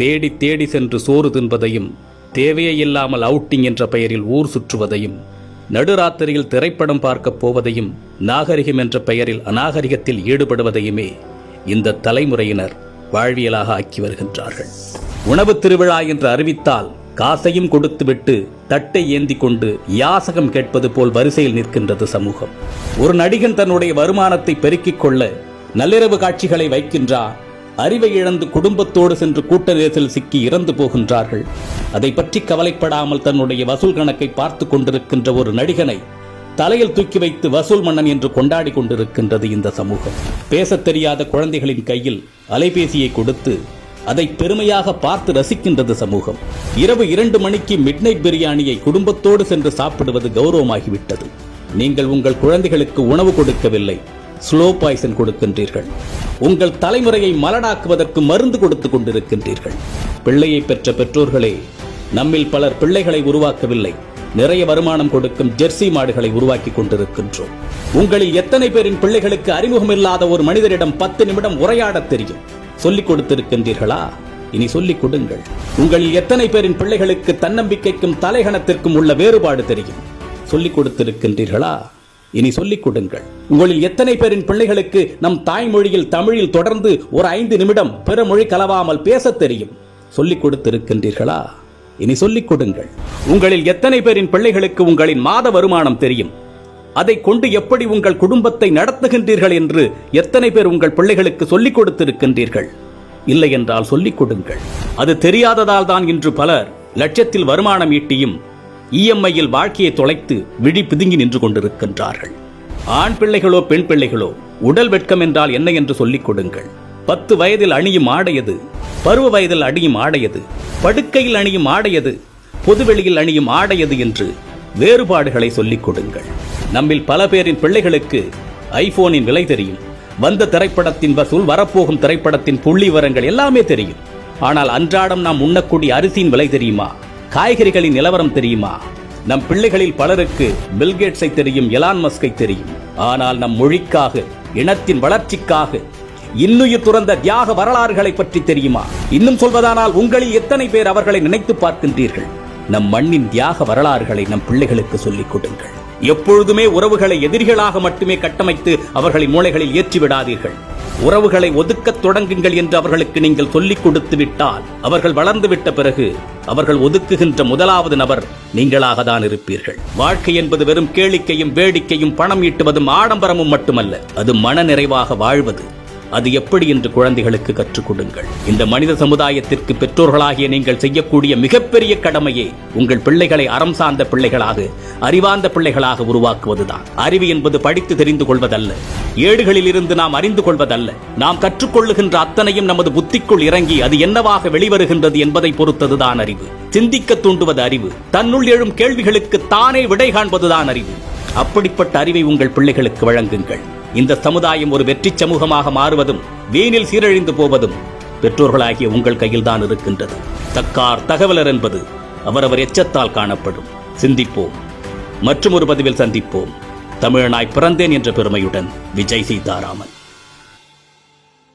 தேடி தேடி சென்று சோறு தின்பதையும், தேவையே இல்லாமல் அவுட்டிங் என்ற பெயரில் ஊர் சுற்றுவதையும், நடுராத்திரியில் திரைப்படம் பார்க்கப் போவதையும், நாகரிகம் என்ற பெயரில் அநாகரிகத்தில் ஈடுபடுவதையுமே இந்த தலைமுறையினர் வாழ்வியலாக ஆக்கி வருகின்றார்கள். உணவு திருவிழா என்று அறிவித்தால் காசையும் கொடுத்துவிட்டு தட்டை ஏந்தி கொண்டு யாசகம் கேட்பது போல் வரிசையில் நிற்கின்றது சமூகம். ஒரு நடிகன் தன்னுடைய வருமானத்தை பெருக்கிக் கொள்ள நள்ளிரவு காட்சிகளை வைக்கின்றார். அறிவை இழந்து குடும்பத்தோடு சென்று கூட்ட நெரிசலில் சிக்கி இறந்து போகின்றார்கள். அதை பற்றி கவலைப்படாமல் தன்னுடைய வசூல் கணக்கை பார்த்து கொண்டிருக்கின்ற ஒரு நடிகனை தலையில் தூக்கி வைத்து வசூல் மன்னன் என்று கொண்டாடி கொண்டிருக்கின்றது இந்த சமூகம். பேசத் தெரியாத குழந்தைகளின் கையில் அலைபேசியை கொடுத்து அதை பெருமையாக பார்த்து ரசிக்கின்றது சமூகம். இரவு 2 மணிக்கு மிட்நைட் பிரியாணியை குடும்பத்தோடு சென்று சாப்பிடுவது கௌரவமாகிவிட்டது. நீங்கள் உங்கள் குழந்தைகளுக்கு உணவு கொடுக்கவில்லை, ஸ்லோ பாய்சன் கொடுக்கின்றீர்கள். உங்கள் தலைமுறையை மலடாக்குவதற்கு மருந்து கொடுத்துக் கொண்டிருக்கின்றீர்கள். பிள்ளையை பெற்ற பெற்றோர்களே, நம்மில் பலர் பிள்ளைகளை உருவாக்கவில்லை, நிறைய வருமானம் கொடுக்கும் ஜெர்சி மாடுகளை உருவாக்கி கொண்டிருக்கின்றோம். உங்களில் எத்தனை பேரின் பிள்ளைகளுக்கு அறிமுகமில்லாத ஒரு மனிதரிடம் 10 நிமிடம் உரையாடத் தெரியும்? சொல்லிக் கொடுத்திருக்கின்றீர்களா? இனி சொல்லிக் கொடுங்கள். உங்களில் எத்தனை பேரின் பிள்ளைகளுக்கு தன்னம்பிக்கைக்கும் தலைகணத்திற்கும் உள்ள வேறுபாடு தெரியும்? சொல்லிக் கொடுத்திருக்கின்றீர்களா? இனி சொல்லிக் கொடுங்கள். உங்களில் எத்தனை பேரின் பிள்ளைகளுக்கு நம் தாய்மொழியில் தமிழில் தொடர்ந்து ஒரு 5 நிமிடம் பிற மொழி கலவாமல் பேசத் தெரியும்? சொல்லிக் கொடுத்திருக்கின்றீர்களா? இனி சொல்லிக் கொடுங்கள். உங்களில் எத்தனை பேரின் பிள்ளைகளுக்கு உங்களின் மாத வருமானம் தெரியும்? அதை கொண்டு எப்படி உங்கள் குடும்பத்தை நடத்துகின்றீர்கள் என்று எத்தனை பேர் உங்கள் பிள்ளைகளுக்கு சொல்லிக் கொடுத்திருக்கின்றீர்கள்? இல்லை என்றால் சொல்லிக் கொடுங்கள். அது தெரியாததால் தான் இன்று பலர் லட்சத்தில் வருமானம் ஈட்டியும் இஎம்ஐயில் வாழ்க்கையை தொலைத்து விழி பிதுங்கி நின்று கொண்டிருக்கின்றார்கள். ஆண் பிள்ளைகளோ பெண் பிள்ளைகளோ, உடல் வெட்கம் என்றால் என்ன என்று சொல்லிக் கொடுங்கள். 10 வயதில் அணியும் ஆடையது, பருவ வயதில் அணியும் ஆடையது, படுக்கையில் அணியும் ஆடையது, பொதுவெளியில் அணியும் ஆடையது என்று வேறுபாடுகளை சொல்லிக் கொடுங்கள். நம்மில் பல பேரின் பிள்ளைகளுக்கு ஐபோனின் விலை தெரியும், வந்த திரைப்படத்தின் வசூல், வரப்போகும் திரைப்படத்தின் புள்ளி விவரங்கள் எல்லாமே தெரியும். ஆனால் அன்றாடம் நாம் உண்ணக்கூடிய அரிசியின் விலை தெரியுமா? காய்கறிகளின் நிலவரம் தெரியுமா? நம் பிள்ளைகளில் பலருக்கு பில்கேட்ஸை தெரியும், எலான் மஸ்கை தெரியும். ஆனால் நம் மொழிக்காக, இனத்தின் வளர்ச்சிக்காக இன்னுயிர் துறந்த தியாக வரலாறுகளை பற்றி தெரியுமா? இன்னும் சொல்வதானால் உங்களில் எத்தனை பேர் அவர்களை நினைத்து பார்க்கின்றீர்கள்? நம் மண்ணின் தியாக வரலாறுகளை நம் பிள்ளைகளுக்கு சொல்லிக் கொடுங்கள். எப்பொழுதுமே உறவுகளை எதிரிகளாக மட்டுமே கட்டமைத்து அவர்களின் மூளைகளில் ஏற்றிவிடாதீர்கள். உறவுகளை ஒதுக்கத் தொடங்குங்கள் என்று அவர்களுக்கு நீங்கள் சொல்லிக் கொடுத்து விட்டால், அவர்கள் வளர்ந்து விட்ட பிறகு அவர்கள் ஒதுக்குகின்ற முதலாவது நபர் நீங்களாக தான் இருப்பீர்கள். வாழ்க்கை என்பது வெறும் கேளிக்கையும் வேடிக்கையும் பணம் ஈட்டுவதும் ஆடம்பரமும் மட்டுமல்ல, அது மன நிறைவாக வாழ்வது. அது எப்படி என்று குழந்தைகளுக்கு கற்றுக் கொடுங்கள். இந்த மனித சமுதாயத்திற்கு பெற்றோர்களாகிய நீங்கள் செய்யக்கூடிய மிகப்பெரிய கடமையே உங்கள் பிள்ளைகளை அறம் சார்ந்த பிள்ளைகளாக, அறிவார்ந்த பிள்ளைகளாக உருவாக்குவதுதான். அறிவு என்பது படித்து தெரிந்து கொள்வதல்ல, ஏடுகளில் இருந்து நாம் அறிந்து கொள்வதல்ல. நாம் கற்றுக்கொள்ளுகின்ற அத்தனையும் நமது புத்திக்குள் இறங்கி அது என்னவாக வெளிவருகின்றது என்பதை பொறுத்ததுதான் அறிவு. சிந்திக்க தூண்டுவது அறிவு. தன்னுள் எழும் கேள்விகளுக்கு தானே விடை காண்பதுதான் அறிவு. அப்படிப்பட்ட அறிவை உங்கள் பிள்ளைகளுக்கு வழங்குங்கள். இந்த சமுதாயம் ஒரு வெற்றி சமூகமாக மாறுவதும் வீணில் சீரழிந்து போவதும் பெற்றோர்களாகிய உங்கள் கையில் தான் இருக்கின்றது. தக்கார் தகவலர் என்பது அவரவர் எச்சத்தால் காணப்படும். சிந்திப்போம். மற்றும் ஒரு பதிவில் சந்திப்போம். தமிழனாய் பிறந்தேன் என்ற பெருமையுடன் விஜய் சீதாராமன்.